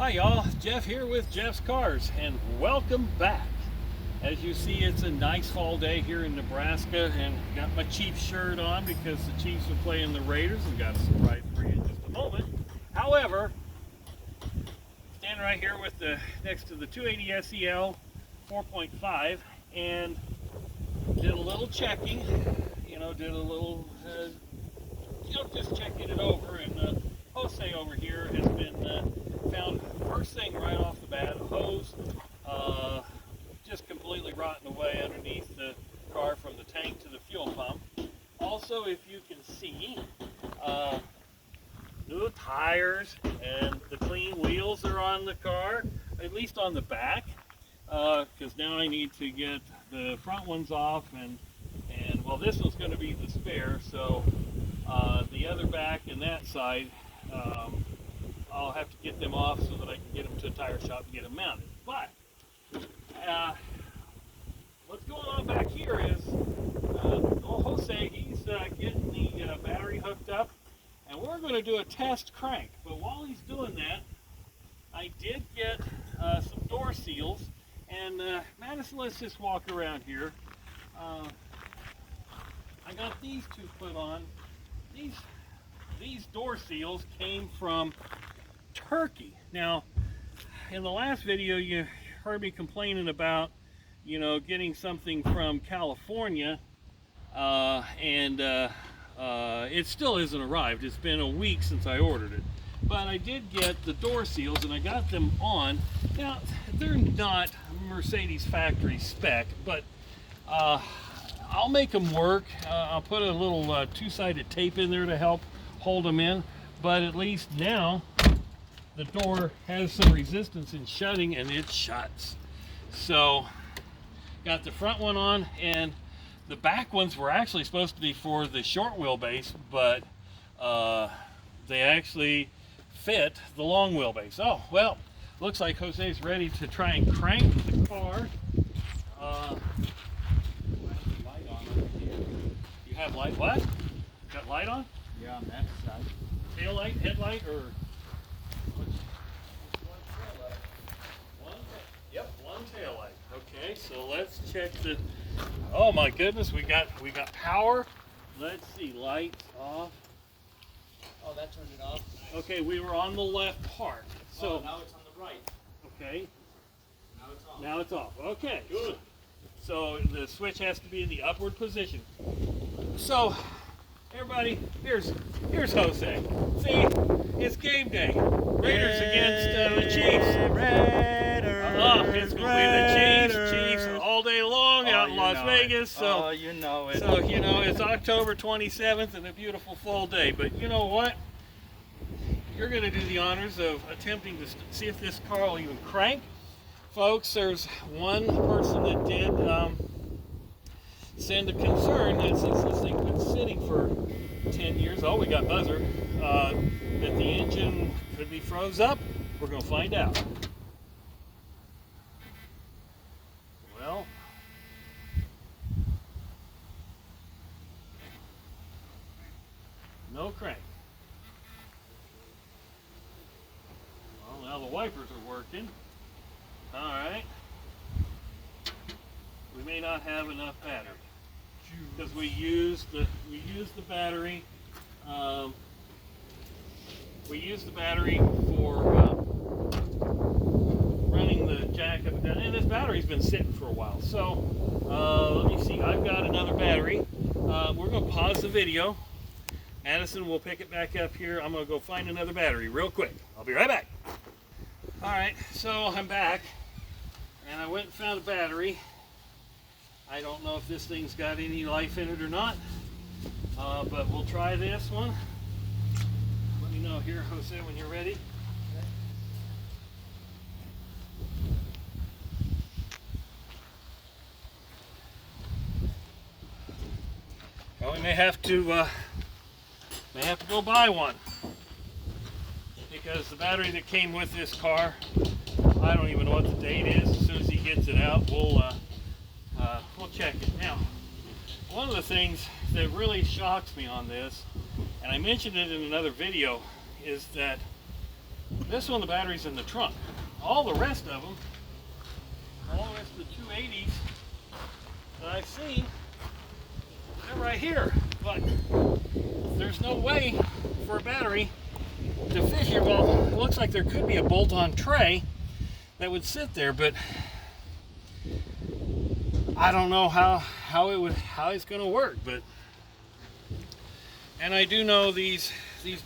Hi y'all, Jeff here with Jeff's Cars, and welcome back. As you see, it's a nice fall day here in Nebraska, and got my Chiefs shirt on because the Chiefs are playing the Raiders, and got a surprise for you in just a moment. However, standing right here with the next to the 280 SEL 4.5, and did a little checking, did a little, just checking it over, and Jose over here has been found first thing right off the bat, a hose just completely rotten away underneath the car from the tank to the fuel pump. Also, if you can see, new tires and the clean wheels are on the car, at least on the back, because now I need to get the front ones off, and well, this one's going to be the spare, so the other back and that side, I'll have to get them off so that I can get them to a tire shop and get them mounted. But what's going on back here is Jose, he's getting the battery hooked up, and we're going to do a test crank. But while he's doing that, I did get some door seals, and Madison, let's just walk around here. I got these two put on. These door seals came from Turkey. Now, in the last video, you heard me complaining about, getting something from California, and it still isn't arrived. It's been a week since I ordered it. But I did get the door seals, and I got them on. Now, they're not Mercedes factory spec, but I'll make them work. I'll put a little two-sided tape in there to help hold them in, but at least now the door has some resistance in shutting, and it shuts. So got the front one on, and the back ones were actually supposed to be for the short wheelbase, but they actually fit the long wheelbase. Oh, well, looks like Jose's ready to try and crank the car. You have light, what? Got light on? Yeah, on that side. Tail light, headlight, or? One tail light. Okay, so let's check the. Oh my goodness, we got power. Let's see, lights off. Oh, that turned it off. Nice. Okay, we were on the left part. So now it's on the right. Okay. Now it's on. Now it's off. Okay. Good. So the switch has to be in the upward position. So everybody, here's Jose. See, it's game day. Raiders against the Chiefs. Raiders. It's going to be the Chiefs all day long out in Las Vegas. So, you know it. So, it's October 27th and a beautiful fall day. But you know what? You're going to do the honors of attempting to see if this car will even crank. Folks, there's one person that did send a concern that since this thing's been sitting for 10 years, we got buzzer, that the engine could be froze up. We're going to find out. Well, no crank. Well, now the wipers are working. All right. We may not have enough battery because we used the battery. We used the battery for running the jack up and down, and this battery's been sitting for a while. So let me see. I've got another battery. We're going to pause the video. Madison will pick it back up here. I'm going to go find another battery real quick. I'll be right back. All right, so I'm back, and I went and found a battery. I don't know if this thing's got any life in it or not, but we'll try this one. Let me know here, Jose, when you're ready. Well, we may have to go buy one, because the battery that came with this car, I don't even know what the date is. As soon as he gets it out, we'll check it. Now, one of the things that really shocks me on this, and I mentioned it in another video, is that This one, the battery's in the trunk. All the rest of them, all the rest of the 280s that I've seen, they're right here. But there's no way for a battery to fit here. Well, it looks like there could be a bolt-on tray that would sit there, but I don't know how it's going to work. But and I do know these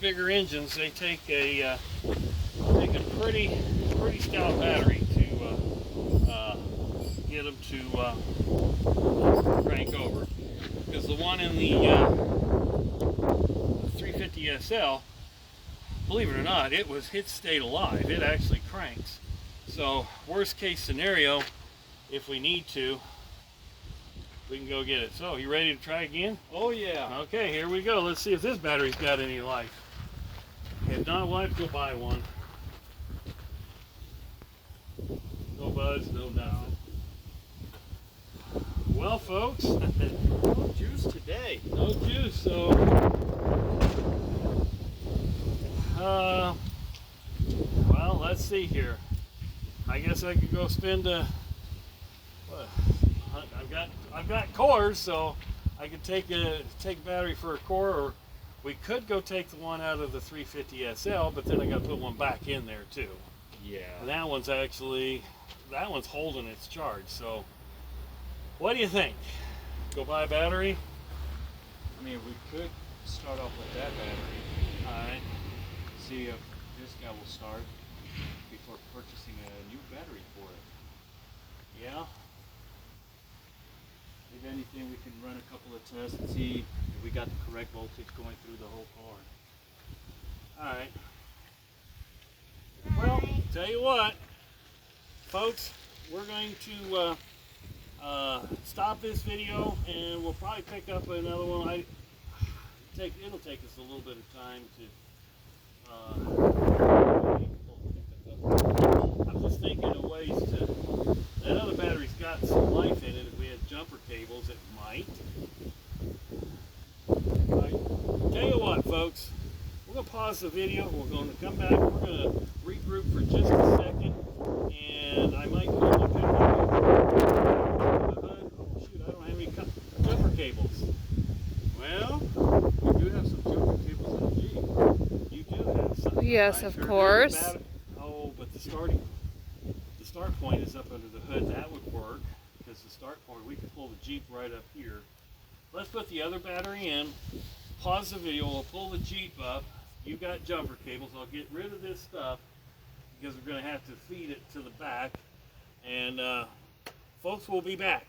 bigger engines, they take a pretty stout battery to get them to crank over, because the one in the 350 SL, believe it or not, it stayed alive. It actually cranks. So worst case scenario, if we need to, we can go get it. So you ready to try again? Oh yeah. Okay, here we go. Let's see if this battery's got any life. If not, we'll have to go buy one. No buzz, no nothing. Well, folks, No juice today. no juice, so well, let's see here. I guess I could go spend I've got cores, so I could take a battery for a core, or we could go take the one out of the 350 SL, but then I got to put one back in there too. Yeah. And that one's holding its charge. So what do you think? Go buy a battery? I mean, we could start off with that battery. Alright. See if this guy will start before purchasing a new battery for it. Yeah. If anything, we can run a couple of tests and see if we got the correct voltage going through the whole car. Alright. Well, tell you what, folks, we're going to stop this video, and we'll probably pick up another one. It'll take us a little bit of time to I'm just thinking of ways to, that other battery's got some life in it. If we had jumper cables, it might. Tell you what, folks, we're going to pause the video. We're going to come back. We're going to regroup for just a second, and I might go look at the hood. Oh shoot, I don't have any jumper cables. Well, We do have some jumper cables in the Jeep. you do have some. Yes, I of sure do. course. Oh, but the start point is up under the hood. That would work, because the start point, we could pull the Jeep right up here. Let's put the other battery in, pause the video, we'll pull the Jeep up. You got jumper cables. I'll get rid of this stuff, because we're going to have to feed it to the back. And folks, we'll be back.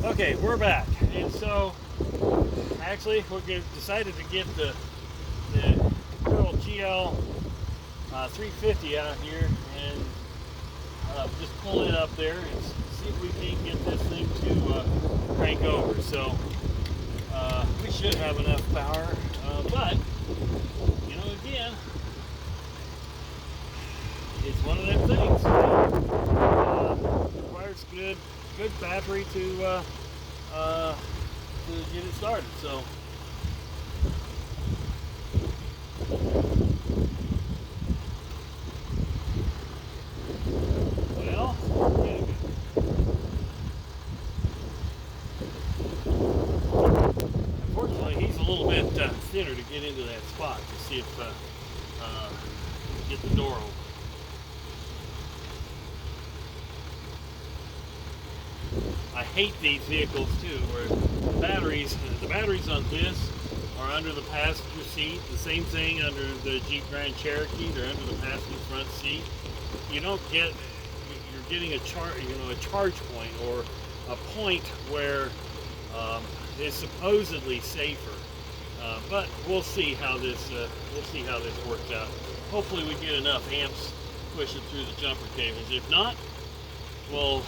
Okay, we're back. And so, actually, we decided to get the little GL 350 out here and just pull it up there and see if we can get this thing to crank over. So we should have enough power, but you know, again, it's one of them things. Requires good battery to get it started. So. Well, unfortunately, he's a little bit thinner to get into that spot to see if get the door open. I hate these vehicles too, where the batteries on this are under the passenger seat. The same thing under the Jeep Grand Cherokee; they're under the passenger front seat. You don't get, you're getting a charge point, or a point where it's supposedly safer. But we'll see how this works out. Hopefully, we get enough amps pushing through the jumper cables. If not, we'll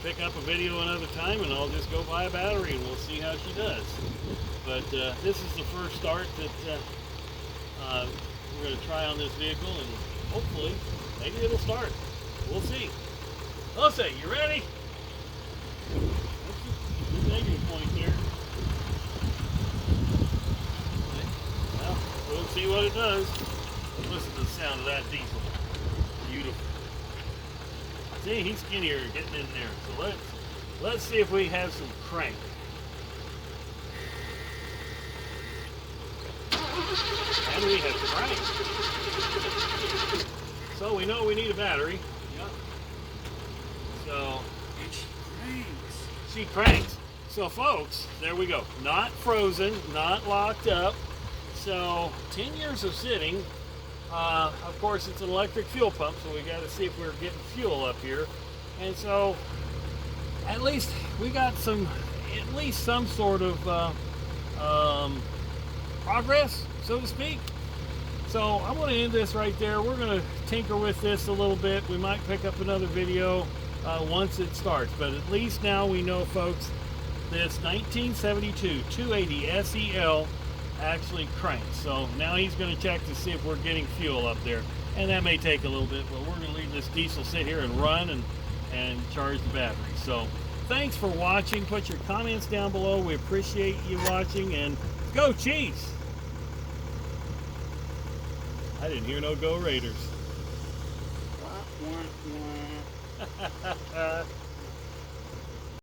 pick up a video another time, and I'll just go buy a battery, and we'll see how she does. But this is the first start that we're going to try on this vehicle, and hopefully, maybe it'll start. We'll see. Jose, you ready? Good negative point there. Well, we'll see what it does. Listen to the sound of that diesel. Beautiful. See, he's skinnier getting in there. So let's see if we have some crank. And we have crank. So we know we need a battery. Yep. So And she cranks. she cranks. So folks, there we go. Not frozen, not locked up. So 10 years of sitting. Of course, it's an electric fuel pump, so we got to see if we're getting fuel up here. And so, at least we got some sort of progress, so to speak. So I'm going to end this right there. We're going to tinker with this a little bit. We might pick up another video once it starts, but at least now we know, folks, this 1972 280 SEL actually cranks. So now he's going to check to see if we're getting fuel up there, and that may take a little bit, but we're going to leave this diesel sit here and run and charge the battery. So thanks for watching. Put your comments down below. We appreciate you watching, and go Chiefs. I didn't hear no go Raiders. Wah, wah, wah.